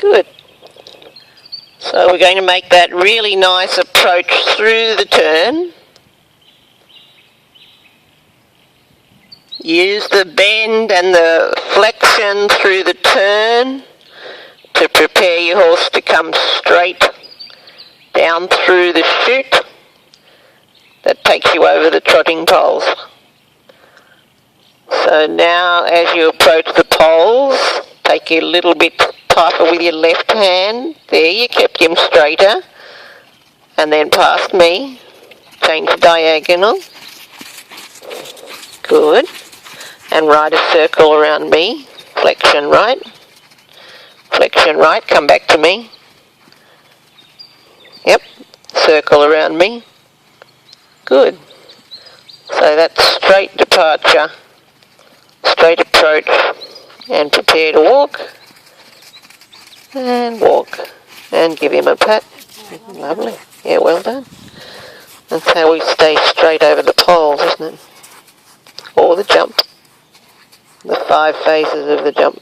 Good. So we're going to make that really nice approach through the turn. Use the bend and the flexion through the turn to prepare your horse to come straight down through the chute that takes you over the trotting poles. So now as you approach the poles, take a little bit tighter with your left hand. There, you kept him straighter. And then past me. Change diagonal. Good. And ride a circle around me. Flexion right. Flexion right, come back to me. Yep. Circle around me. Good. So that's straight departure. Straight approach. And prepare to walk. And walk. And give him a pat. Lovely. Yeah, well done. That's how we stay straight over the poles, isn't it? Or the jump. The 5 phases of the jump.